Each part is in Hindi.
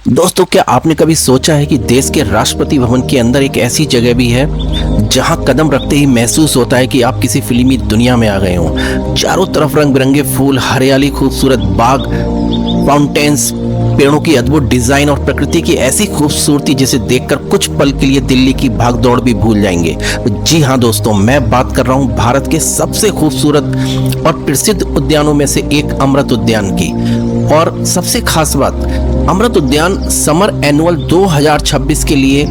दोस्तों, क्या आपने कभी सोचा है कि देश के राष्ट्रपति भवन के अंदर एक ऐसी जगह भी है जहां कदम रखते ही महसूस होता है कि आप किसी फिल्मी दुनिया में आ गए हो। चारों तरफ रंग बिरंगे फूल, हरियाली, खूबसूरत बाग, फाउंटेन्स, पेड़ों की अद्भुत डिजाइन और प्रकृति की ऐसी खूबसूरती जिसे देखकर कुछ पल के लिए दिल्ली की भागदौड़ भी भूल जाएंगे। जी हाँ दोस्तों, मैं बात कर रहा हूँ भारत के सबसे खूबसूरत और प्रसिद्ध उद्यानों में से एक अमृत उद्यान की। और सबसे खास बात, अमृत उद्यान समर एनुअल 2026 के लिए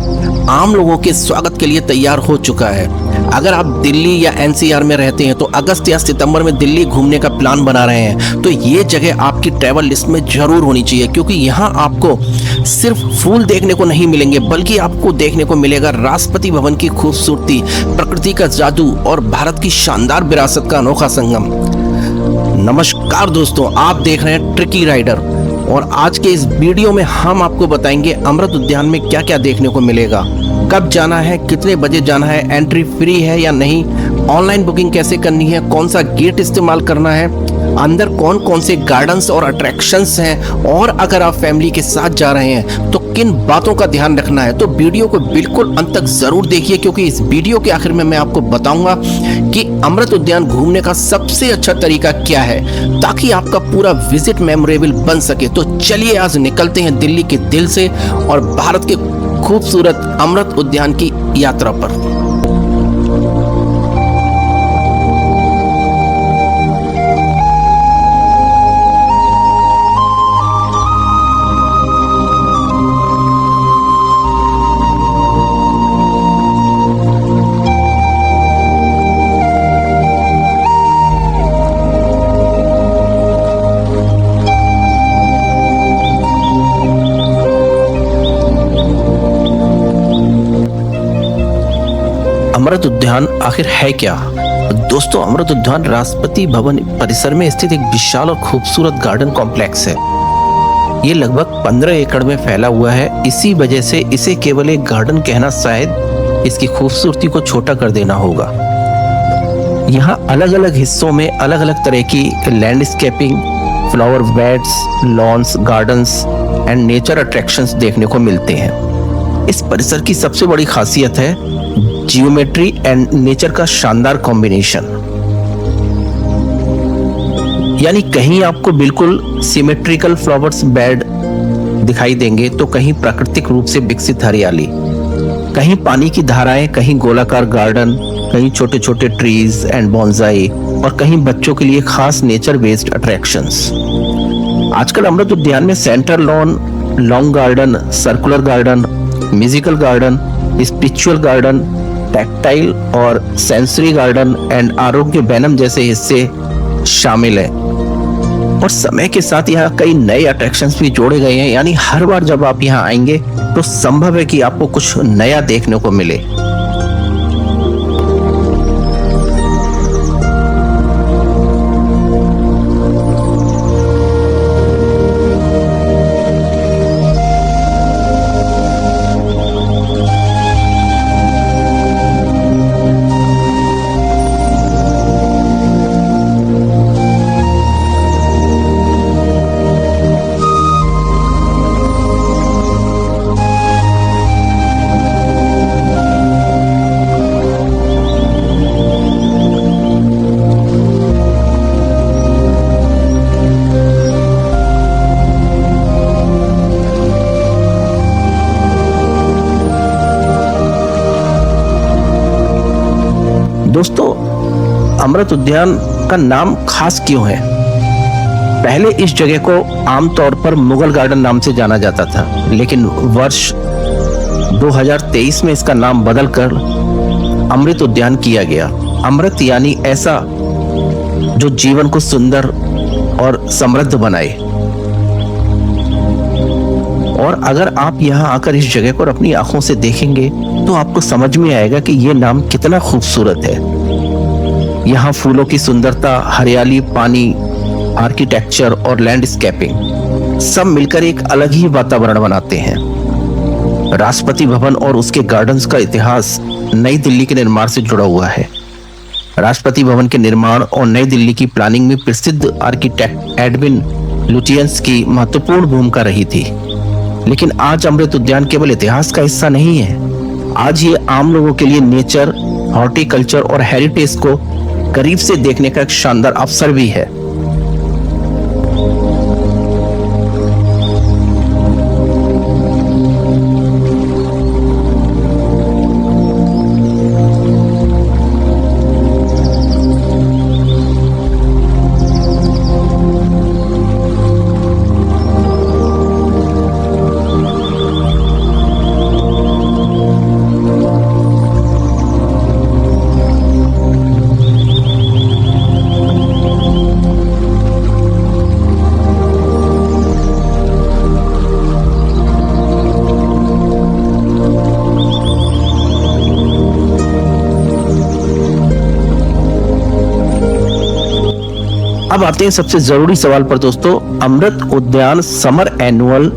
आम लोगों के स्वागत के लिए तैयार हो चुका है। अगर आप दिल्ली या एनसीआर में रहते हैं तो अगस्त या सितंबर में दिल्ली घूमने का प्लान बना रहे हैं तो ये जगह आपकी ट्रैवल लिस्ट में जरूर होनी चाहिए, क्योंकि यहाँ आपको सिर्फ फूल देखने को नहीं मिलेंगे बल्कि आपको देखने को मिलेगा राष्ट्रपति भवन की खूबसूरती, प्रकृति का जादू और भारत की शानदार विरासत का अनोखा संगम। नमस्कार दोस्तों, आप देख रहे हैं ट्रिकी राइडर और आज के इस वीडियो में हम आपको बताएंगे अमृत उद्यान में क्या क्या देखने को मिलेगा, कब जाना है, कितने बजे जाना है, एंट्री फ्री है या नहीं, ऑनलाइन बुकिंग कैसे करनी है, कौन सा गेट इस्तेमाल करना है, अंदर कौन कौन से गार्डन्स और अट्रैक्शंस हैं और अगर आप फैमिली के साथ जा रहे हैं तो किन बातों का ध्यान रखना है। तो वीडियो को बिल्कुल अंत तक जरूर देखिए, क्योंकि इस वीडियो के आखिर में मैं आपको बताऊंगा कि अमृत उद्यान घूमने का सबसे अच्छा तरीका क्या है ताकि आपका पूरा विजिट मेमोरेबल बन सके। तो चलिए आज निकलते हैं दिल्ली के दिल से और भारत के खूबसूरत अमृत उद्यान की यात्रा पर। अमृत उद्यान आखिर है क्या? दोस्तों, अमृत उद्यान राष्ट्रपति भवन परिसर में स्थित एक विशाल और खूबसूरत गार्डन कॉम्प्लेक्स है। ये लगभग 15 एकड़ में फैला हुआ है। इसी वजह से इसे केवल एक गार्डन कहना शायद इसकी खूबसूरती को छोटा कर देना होगा। यहाँ अलग अलग हिस्सों में अलग अलग तरह की landscaping, flower beds, lawns, gardens and nature attractions देखने को मिलते हैं। इस परिसर की सबसे बड़ी खासियत है जियोमेट्री एंड नेचर का शानदार कॉम्बिनेशन। यानी कहीं आपको बिल्कुल सिमेट्रिकल फ्लावर्स बेड दिखाई देंगे तो कहीं प्राकृतिक रूप से विकसित हरियाली, कहीं पानी की धाराएं, कहीं गोलाकार गार्डन, कहीं छोटे छोटे ट्रीज एंड बॉन्साई और कहीं बच्चों के लिए खास नेचर बेस्ड अट्रैक्शंस। आजकल अमृत उद्यान में central lawn, long garden, circular garden, musical garden, spiritual garden, tactile और सेंसरी गार्डन एंड आरोग्य वैनम जैसे हिस्से शामिल हैं। और समय के साथ यहाँ कई नए अट्रैक्शंस भी जोड़े गए हैं। यानी हर बार जब आप यहाँ आएंगे तो संभव है कि आपको कुछ नया देखने को मिले। दोस्तों, अमृत उद्यान का नाम खास क्यों है? पहले इस जगह को आमतौर पर मुगल गार्डन नाम से जाना जाता था, लेकिन वर्ष 2023 में इसका नाम बदलकर अमृत उद्यान किया गया। अमृत यानी ऐसा जो जीवन को सुंदर और समृद्ध बनाए। और अगर आप यहाँ आकर इस जगह को अपनी आंखों से देखेंगे तो आपको समझ में आएगा कि ये नाम कितना खूबसूरत है। यहाँ फूलों की सुंदरता, हरियाली, पानी, आर्किटेक्चर और लैंडस्केपिंग सब मिलकर एक अलग ही वातावरण बनाते हैं। राष्ट्रपति भवन और उसके गार्डन्स का इतिहास नई दिल्ली के निर्माण से जुड़ा हुआ है। राष्ट्रपति भवन के निर्माण और नई दिल्ली की प्लानिंग में प्रसिद्ध आर्किटेक्ट एडविन लुटियंस की महत्वपूर्ण भूमिका रही थी। लेकिन आज अमृत उद्यान केवल इतिहास का हिस्सा नहीं है। आज ये आम लोगों के लिए नेचर, हॉर्टिकल्चर और हेरिटेज को करीब से देखने का एक शानदार अवसर भी है। अब आते हैं सबसे जरूरी सवाल पर दोस्तों, अमृत उद्यान समर एनुअल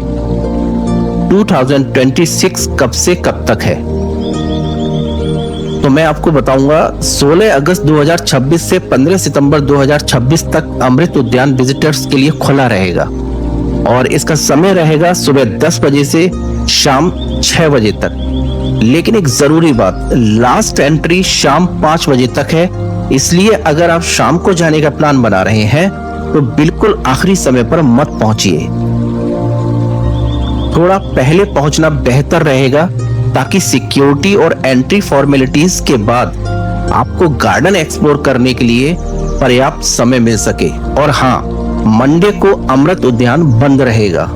2026 कब से कब तक है? तो मैं आपको बताऊंगा 16 अगस्त 2026 से 15 सितंबर 2026 तक अमृत उद्यान विजिटर्स के लिए खुला रहेगा और इसका समय रहेगा सुबह 10 बजे से शाम 6 बजे तक। लेकिन एक जरूरी बात, लास्ट एंट्री शाम 5 बजे तक है, इसलिए अगर आप शाम को जाने का प्लान बना रहे हैं तो बिल्कुल आखिरी समय पर मत पहुंचिए। थोड़ा पहले पहुंचना बेहतर रहेगा ताकि सिक्योरिटी और एंट्री फॉर्मेलिटीज के बाद आपको गार्डन एक्सप्लोर करने के लिए पर्याप्त समय मिल सके। और हाँ, मंडे को अमृत उद्यान बंद रहेगा,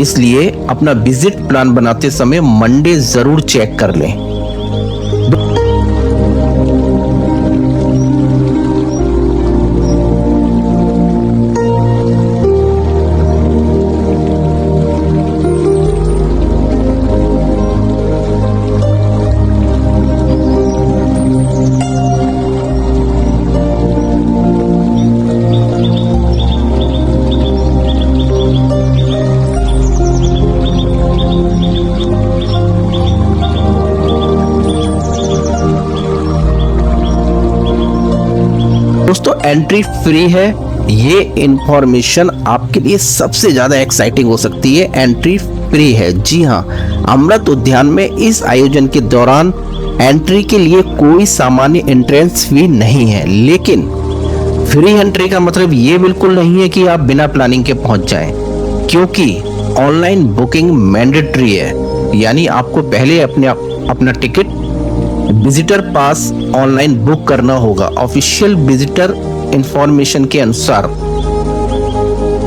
इसलिए अपना विजिट प्लान बनाते समय मंडे जरूर चेक कर लें। दोस्तों एंट्री फ्री है, ये इंफॉर्मेशन आपके लिए सबसे ज्यादा एक्साइटिंग हो सकती है। एंट्री फ्री है, जी हाँ, अमृत उद्यान में इस आयोजन के दौरान एंट्री के लिए कोई सामान्य एंट्रेंस फी नहीं है। लेकिन फ्री एंट्री का मतलब ये बिल्कुल नहीं है कि आप बिना प्लानिंग के पहुंच जाएं, क्योंकि ऑनलाइन बुकिंग मैंडेटरी है, यानी आपको पहले अपना टिकट विजिटर पास ऑनलाइन बुक करना होगा। ऑफिशियल विजिटर इंफॉर्मेशन के अनुसार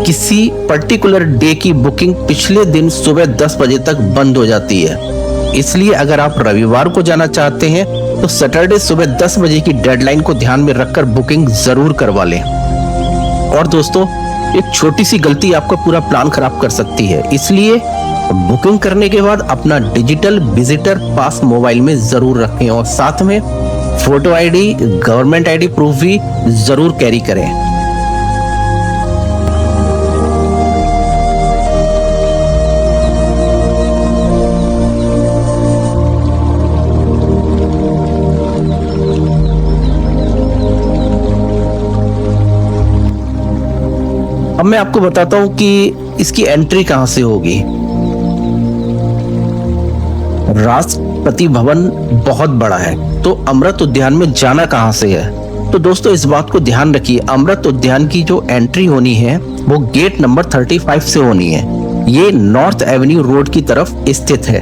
किसी पर्टिकुलर डे की बुकिंग पिछले दिन सुबह 10 बजे तक बंद हो जाती है। इसलिए अगर आप रविवार को जाना चाहते हैं तो सैटरडे सुबह 10 बजे की डेडलाइन को ध्यान में रखकर बुकिंग जरूर करवा लें। और दोस्तों, एक छोटी सी गलती आपका पूरा प्लान खराब कर सकती है, इसलिए बुकिंग करने के बाद अपना डिजिटल विजिटर पास मोबाइल में जरूर रखें और साथ में photo ID, government ID proof भी जरूर कैरी करें। अब मैं आपको बताता हूं कि इसकी एंट्री कहां से होगी। राष्ट्रपति भवन बहुत बड़ा है, तो अमृत उद्यान में जाना कहां से है? तो दोस्तों इस बात को ध्यान रखिए, अमृत उद्यान की जो एंट्री होनी है वो गेट नंबर 35 से होनी है। ये नॉर्थ एवेन्यू रोड की तरफ स्थित है।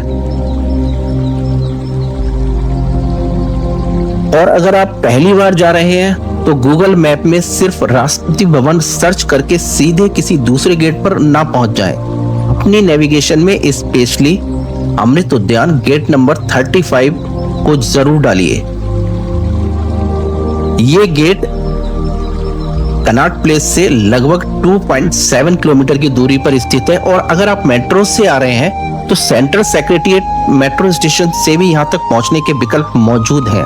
और अगर आप पहली बार जा रहे हैं तो गूगल मैप में सिर्फ राष्ट्रपति भवन सर्च करके सीधे किसी दूसरे गेट पर ना पहुंच जाएं। अपनी नेविगेशन में स्पेशली अमृत उद्यान गेट नंबर 35 को जरूर डालिए। ये गेट कनॉट प्लेस से लगभग 2.7 किलोमीटर की दूरी पर स्थित है। और अगर आप मेट्रो से आ रहे हैं तो सेंट्रल सेक्रेटेरिएट मेट्रो स्टेशन से भी यहां तक पहुंचने के विकल्प मौजूद हैं।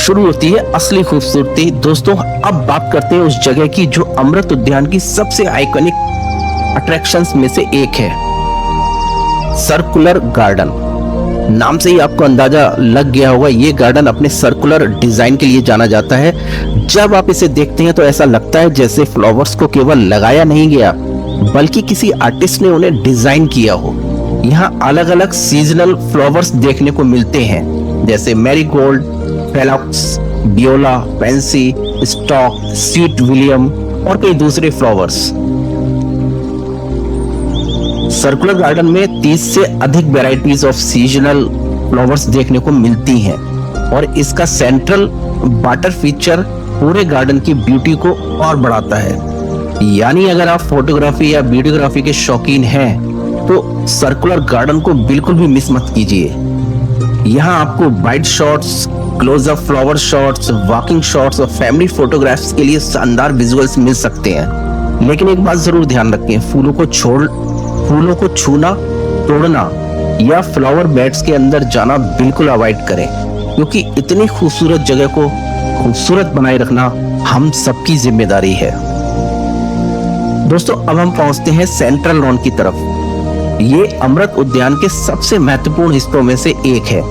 शुरू होती है असली खूबसूरती। दोस्तों अब बात करते हैं उस जगह की जो अमृत उद्यान की सबसे आइकॉनिक अट्रैक्शंस में से एक है, सर्कुलर गार्डन। नाम से ही आपको अंदाजा लग गया होगा, ये गार्डन अपने सर्कुलर डिजाइन के लिए जाना जाता है। जब आप इसे देखते हैं तो ऐसा लगता है जैसे फ्लावर्स को केवल लगाया नहीं गया बल्कि किसी आर्टिस्ट ने उन्हें डिजाइन किया हो। यहाँ अलग अलग सीजनल फ्लावर्स देखने को मिलते हैं, जैसे marigold, phlox, viola, pansy, stock, sweet william और कई दूसरे फ्लावर्स। सर्कुलर गार्डन में 30 से अधिक वैरायटीज ऑफ सीजनल फ्लावर्स देखने को मिलती हैं और इसका सेंट्रल वाटर फीचर पूरे गार्डन की ब्यूटी को और बढ़ाता है। यानी अगर आप फोटोग्राफी या वीडियोग्राफी के शौकीन हैं तो सर्कुलर गार्डन को बिल्कुल भी मिस मत कीजिए। यहाँ आपको wide shots, close up flower shots, walking shots और फैमिली फोटोग्राफ्स के लिए शानदार विजुअल्स मिल सकते हैं। लेकिन एक बात जरूर ध्यान रखें, फूलों को छूना, तोड़ना या फ्लावर बेड्स के अंदर जाना बिल्कुल अवॉइड करें, क्योंकि इतनी खूबसूरत जगह को खूबसूरत बनाए रखना हम सबकी जिम्मेदारी है। दोस्तों अब हम पहुंचते हैं सेंट्रल लॉन की तरफ। ये अमृत उद्यान के सबसे महत्वपूर्ण हिस्सों में से एक है।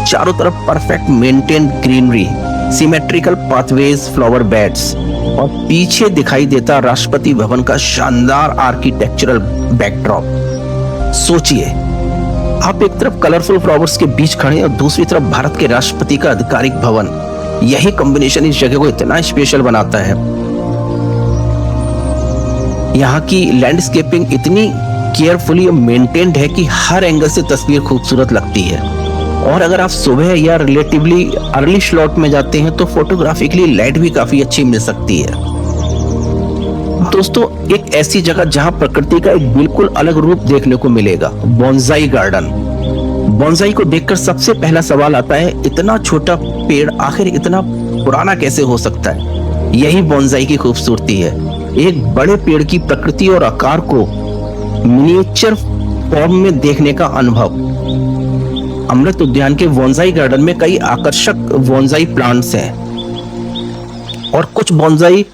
चारों तरफ perfect maintained greenery, symmetrical pathways, flower beds और पीछे दिखाई देता राष्ट्रपति भवन का शानदार आर्किटेक्चरल बैकड्रॉप। सोचिए, आप एक तरफ कलरफुल फ्लावर्स के बीच खड़े और दूसरी तरफ भारत के राष्ट्रपति का आधिकारिक भवन। यही कॉम्बिनेशन इस जगह को इतना स्पेशल बनाता है। यहाँ की लैंडस्केपिंग इतनी केयरफुली मेंटेन्ड है कि हर एंगल से तस्वीर खूबसूरत लगती है। और अगर आप सुबह या रिलेटिवली अर्ली स्लॉट में जाते हैं तो फोटोग्राफी के लिए लाइट भी काफी अच्छी मिल सकती है। दोस्तों एक ऐसी जगह जहां प्रकृति का एक बिल्कुल अलग रूप देखने को मिलेगा, बोनसाई गार्डन। बोनसाई को देखकर सबसे पहला सवाल आता है, इतना छोटा पेड़ आखिर इतना पुराना कैसे हो सकता है? यही बोनसाई की खूबसूरती है, एक बड़े पेड़ की प्रकृति और आकार को मिनिएचर फॉर्म में देखने का अनुभव। अमृत उद्यान के बोनसाई गार्डन में कई आकर्षक बोनसाई प्लांट्स हैं और कुछ बोनसाई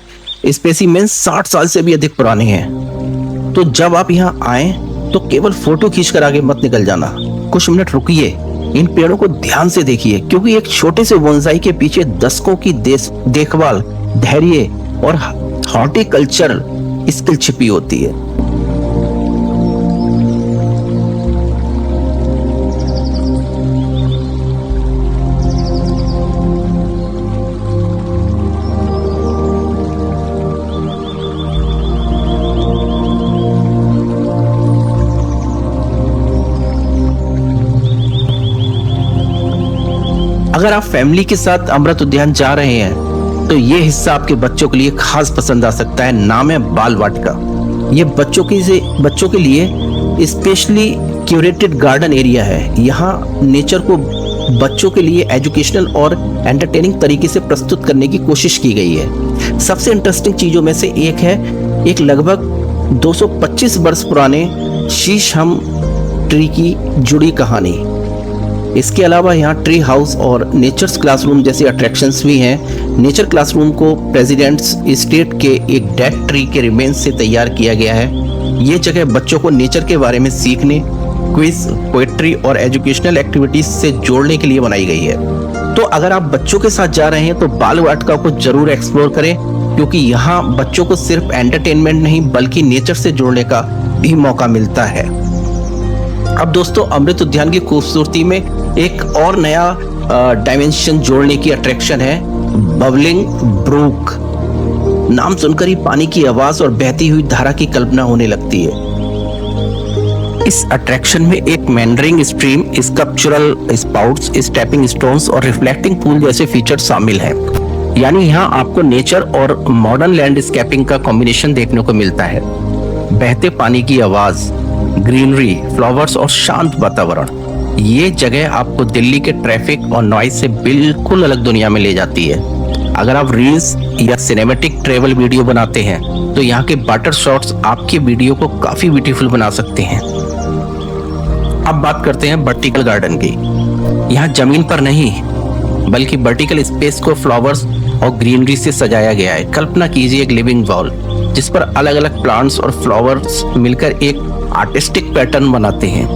स्पेसिमेंस 60 साल से भी अधिक पुराने हैं। तो जब आप यहाँ आए तो केवल फोटो खींचकर आगे मत निकल जाना, कुछ मिनट रुकिए, इन पेड़ों को ध्यान से देखिए, क्योंकि एक छोटे से बोनसाई के पीछे दशकों की देखभाल, धैर्य और हॉर्टिकल्चर स्किल छिपी होती है। अगर आप फैमिली के साथ अमृत उद्यान जा रहे हैं तो ये हिस्सा आपके बच्चों के लिए खास पसंद आ सकता है। नाम है बाल वाटिका। ये बच्चों के लिए स्पेशली क्यूरेटेड गार्डन एरिया है। यहाँ नेचर को बच्चों के लिए एजुकेशनल और एंटरटेनिंग तरीके से प्रस्तुत करने की कोशिश की गई है। सबसे इंटरेस्टिंग चीजों में से एक है एक लगभग 225 वर्ष पुराने शीशम ट्री की जुड़ी कहानी। इसके अलावा यहाँ ट्री हाउस और नेचर्स क्लासरूम जैसे अट्रैक्शंस भी हैं। नेचर क्लासरूम को प्रेसिडेंट्स स्टेट के एक डेड ट्री के रिमेन्स से तैयार किया गया है। ये जगह बच्चों को नेचर के बारे में सीखने, क्विज, पोएट्री और एजुकेशनल एक्टिविटीज से जोड़ने के लिए बनाई गई है। तो अगर आप बच्चों के साथ जा रहे हैं तो बाल वाटिका को जरूर एक्सप्लोर करें, क्योंकि यहाँ बच्चों को सिर्फ एंटरटेनमेंट नहीं बल्कि नेचर से जोड़ने का भी मौका मिलता है। अब दोस्तों अमृत उद्यान की खूबसूरती में एक और नया डायमेंशन जोड़ने की अट्रैक्शन है बबलिंग ब्रूक। नाम सुनकर ही पानी की आवाज और बहती हुई धारा की कल्पना होने लगती है। इस अट्रैक्शन में एक meandering stream, sculptural sprouts, stepping stones और रिफ्लेक्टिंग पूल जैसे फीचर शामिल हैं। यानी यहाँ आपको नेचर और मॉडर्न लैंडस्केपिंग का कॉम्बिनेशन देखने को मिलता है। बहते पानी की आवाज, ग्रीनरी, फ्लावर्स और शांत वातावरण, ये जगह आपको दिल्ली के ट्रैफिक और नॉइज से बिल्कुल अलग दुनिया में ले जाती है। अगर आप रील्स या सिनेमैटिक ट्रेवल वीडियो बनाते हैं तो यहाँ के वाटर शॉट्स आपके वीडियो को काफी ब्यूटीफुल बना सकते हैं। अब बात करते हैं वर्टिकल गार्डन की। यहाँ जमीन पर नहीं बल्कि वर्टिकल स्पेस को फ्लावर्स और ग्रीनरी से सजाया गया है। कल्पना कीजिए एक लिविंग वॉल जिस पर अलग अलग प्लांट्स और फ्लावर्स मिलकर एक आर्टिस्टिक पैटर्न बनाते हैं।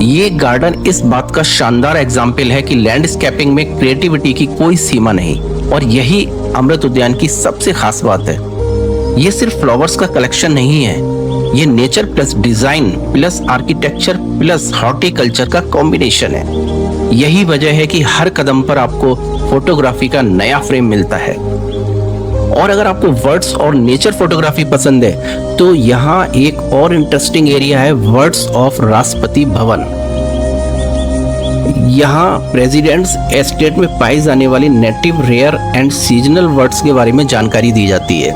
ये गार्डन इस बात का शानदार एग्जाम्पल है कि लैंडस्केपिंग में क्रिएटिविटी की कोई सीमा नहीं, और यही अमृत उद्यान की सबसे खास बात है। ये सिर्फ फ्लावर्स का कलेक्शन नहीं है, ये nature plus design plus architecture plus horticulture का कॉम्बिनेशन है। यही वजह है कि हर कदम पर आपको फोटोग्राफी का नया फ्रेम मिलता है। और अगर आपको वर्ड्स और नेचर फोटोग्राफी पसंद है तो यहाँ एक और इंटरेस्टिंग एरिया है, वर्ड्स ऑफ राष्ट्रपति भवन। यहाँ प्रेसिडेंट्स एस्टेट में पाई जाने वाली native, rare and seasonal birds के बारे में जानकारी दी जाती है।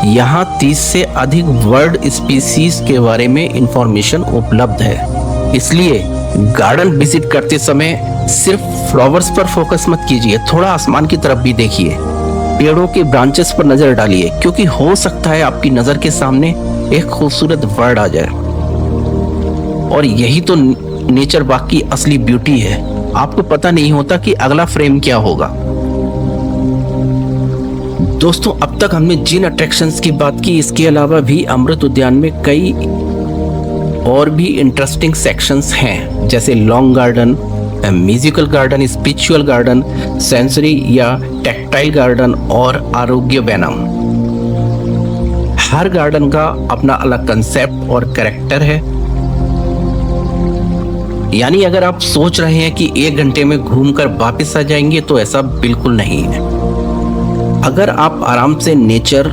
यहाँ 30 से अधिक वर्ड स्पीसीज के बारे में इंफॉर्मेशन उपलब्ध है। इसलिए गार्डन विजिट करते समय सिर्फ फ्लावर्स पर फोकस मत कीजिए, थोड़ा आसमान की तरफ भी देखिए, पेड़ों के ब्रांचेस पर नजर डालिए, क्योंकि हो सकता है आपकी नजर के सामने एक खूबसूरत वर्ड आ जाए। और यही तो नेचर वॉक की असली ब्यूटी है, आपको पता नहीं होता कि अगला फ्रेम क्या होगा। दोस्तों, अब तक हमने जिन अट्रैक्शंस की बात की, इसके अलावा भी अमृत उद्यान में कई और भी इंटरेस्टिंग सेक्शंस हैं, जैसे long garden, musical garden, spiritual garden, sensory या टेक्टाइल गार्डन और आरोग्य वैनम। हर गार्डन का अपना अलग कंसेप्ट और कैरेक्टर है। यानी अगर आप सोच रहे हैं कि 1 घंटे में घूमकर वापस आ जाएंगे, तो ऐसा बिल्कुल नहीं है। अगर आप आराम से नेचर,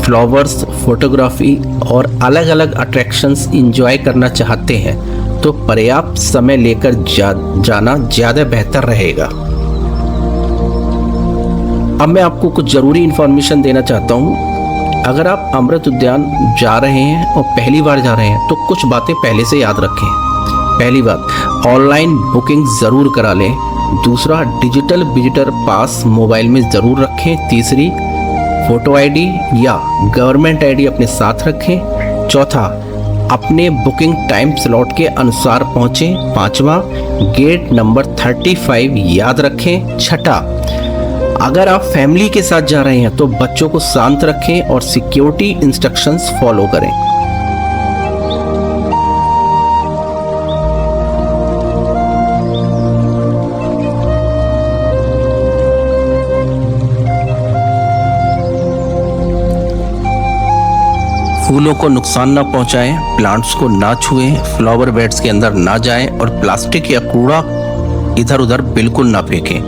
फ्लावर्स, फोटोग्राफी और अलग अलग अट्रैक्शंस एंजॉय करना चाहते हैं तो पर्याप्त समय लेकर जाना ज़्यादा बेहतर रहेगा। अब मैं आपको कुछ ज़रूरी इंफॉर्मेशन देना चाहता हूँ। अगर आप अमृत उद्यान जा रहे हैं और पहली बार जा रहे हैं तो कुछ बातें पहले से याद रखें। पहली बात, ऑनलाइन बुकिंग ज़रूर करा लें। दूसरा, डिजिटल विजिटर पास मोबाइल में ज़रूर रखें। तीसरी, फोटो आईडी या गवर्नमेंट आईडी अपने साथ रखें। चौथा, अपने बुकिंग टाइम स्लॉट के अनुसार पहुंचें। पांचवा, गेट नंबर 35 याद रखें। छठा, अगर आप फैमिली के साथ जा रहे हैं तो बच्चों को शांत रखें और सिक्योरिटी इंस्ट्रक्शंस फॉलो करें। फूलों को नुकसान ना पहुंचाएं, प्लांट्स को ना छुएं, फ्लावर बेड्स के अंदर ना जाएं और प्लास्टिक या कूड़ा इधर उधर बिल्कुल ना फेंकें।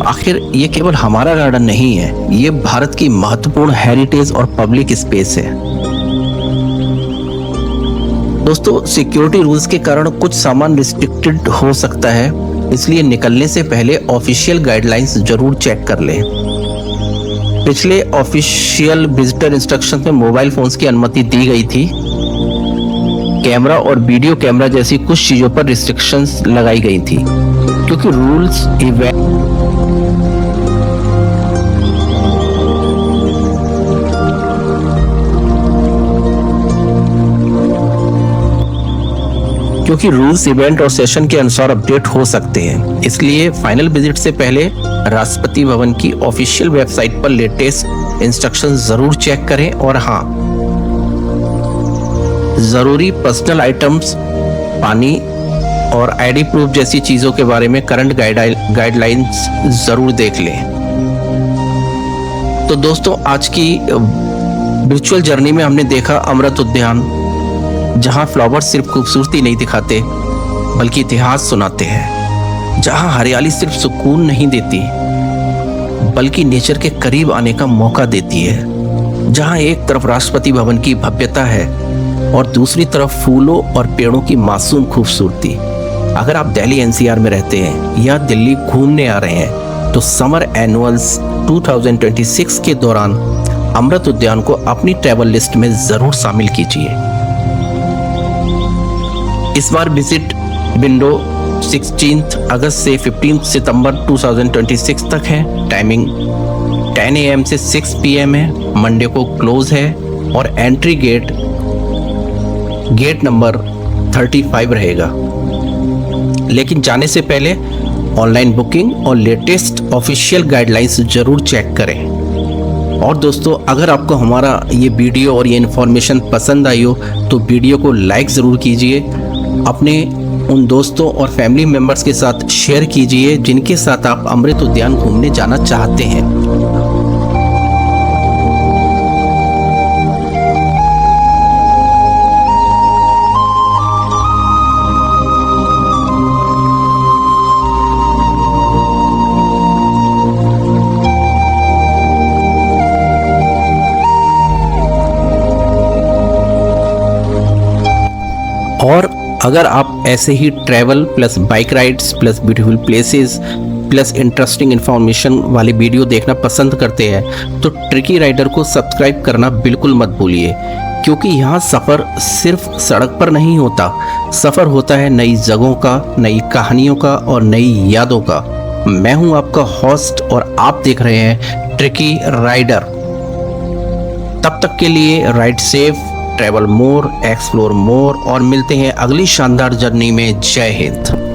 आखिर ये केवल हमारा गार्डन नहीं है, ये भारत की महत्वपूर्ण हेरिटेज और पब्लिक स्पेस है। दोस्तों, सिक्योरिटी रूल्स के कारण कुछ सामान रिस्ट्रिक्टेड हो सकता है, इसलिए निकलने से पहले ऑफिशियल गाइडलाइंस जरूर चेक कर लें। पिछले ऑफिशियल विजिटर इंस्ट्रक्शन में मोबाइल फोन्स की अनुमति दी गई थी। कैमरा और वीडियो कैमरा जैसी कुछ चीजों पर रिस्ट्रिक्शंस लगाई गई थी, क्योंकि रूल्स इवेंट और सेशन के अनुसार अपडेट हो सकते हैं। इसलिए फाइनल विजिट से पहले राष्ट्रपति भवन की ऑफिशियल वेबसाइट पर लेटेस्ट इंस्ट्रक्शन जरूर चेक करें। और हाँ, जरूरी पर्सनल आइटम्स, पानी और आईडी प्रूफ जैसी चीजों के बारे में करंट गाइडलाइंस जरूर देख लें। तो दोस्तों, आज की वर्चुअल जर्नी में हमने देखा अमृत उद्यान, जहां फ्लावर्स सिर्फ खूबसूरती नहीं दिखाते बल्कि इतिहास सुनाते हैं, जहां हरियाली सिर्फ सुकून नहीं देती बल्कि नेचर के करीब आने का मौका देती है, जहां एक तरफ राष्ट्रपति भवन की भव्यता है और दूसरी तरफ फूलों और पेड़ों की मासूम खूबसूरती। अगर आप दिल्ली एनसीआर में रहते हैं या दिल्ली घूमने आ रहे हैं तो समर एनुअल्स 2026 के दौरान अमृत उद्यान को अपनी ट्रैवल लिस्ट में जरूर शामिल कीजिए। इस बार विजिट विंडो 16 अगस्त से 15 सितंबर 2026 तक है। टाइमिंग 10 AM से 6 PM है। मंडे को क्लोज है और एंट्री गेट नंबर 35 रहेगा। लेकिन जाने से पहले ऑनलाइन बुकिंग और लेटेस्ट ऑफिशियल गाइडलाइंस जरूर चेक करें। और दोस्तों, अगर आपको हमारा ये वीडियो और ये इन्फॉर्मेशन पसंद आई हो तो वीडियो को लाइक ज़रूर कीजिए, अपने उन दोस्तों और फैमिली मेम्बर्स के साथ शेयर कीजिए जिनके साथ आप अमृत उद्यान घूमने जाना चाहते हैं। और अगर आप ऐसे ही travel plus bike rides plus beautiful places plus interesting information वाली वीडियो देखना पसंद करते हैं तो ट्रिकी राइडर को सब्सक्राइब करना बिल्कुल मत भूलिए, क्योंकि यहाँ सफ़र सिर्फ सड़क पर नहीं होता, सफ़र होता है नई जगहों का, नई कहानियों का और नई यादों का। मैं हूँ आपका होस्ट और आप देख रहे हैं ट्रिकी राइडर। तब तक के लिए राइड सेफ, ट्रैवल मोर, एक्सप्लोर मोर और मिलते हैं अगली शानदार जर्नी में। जय हिंद।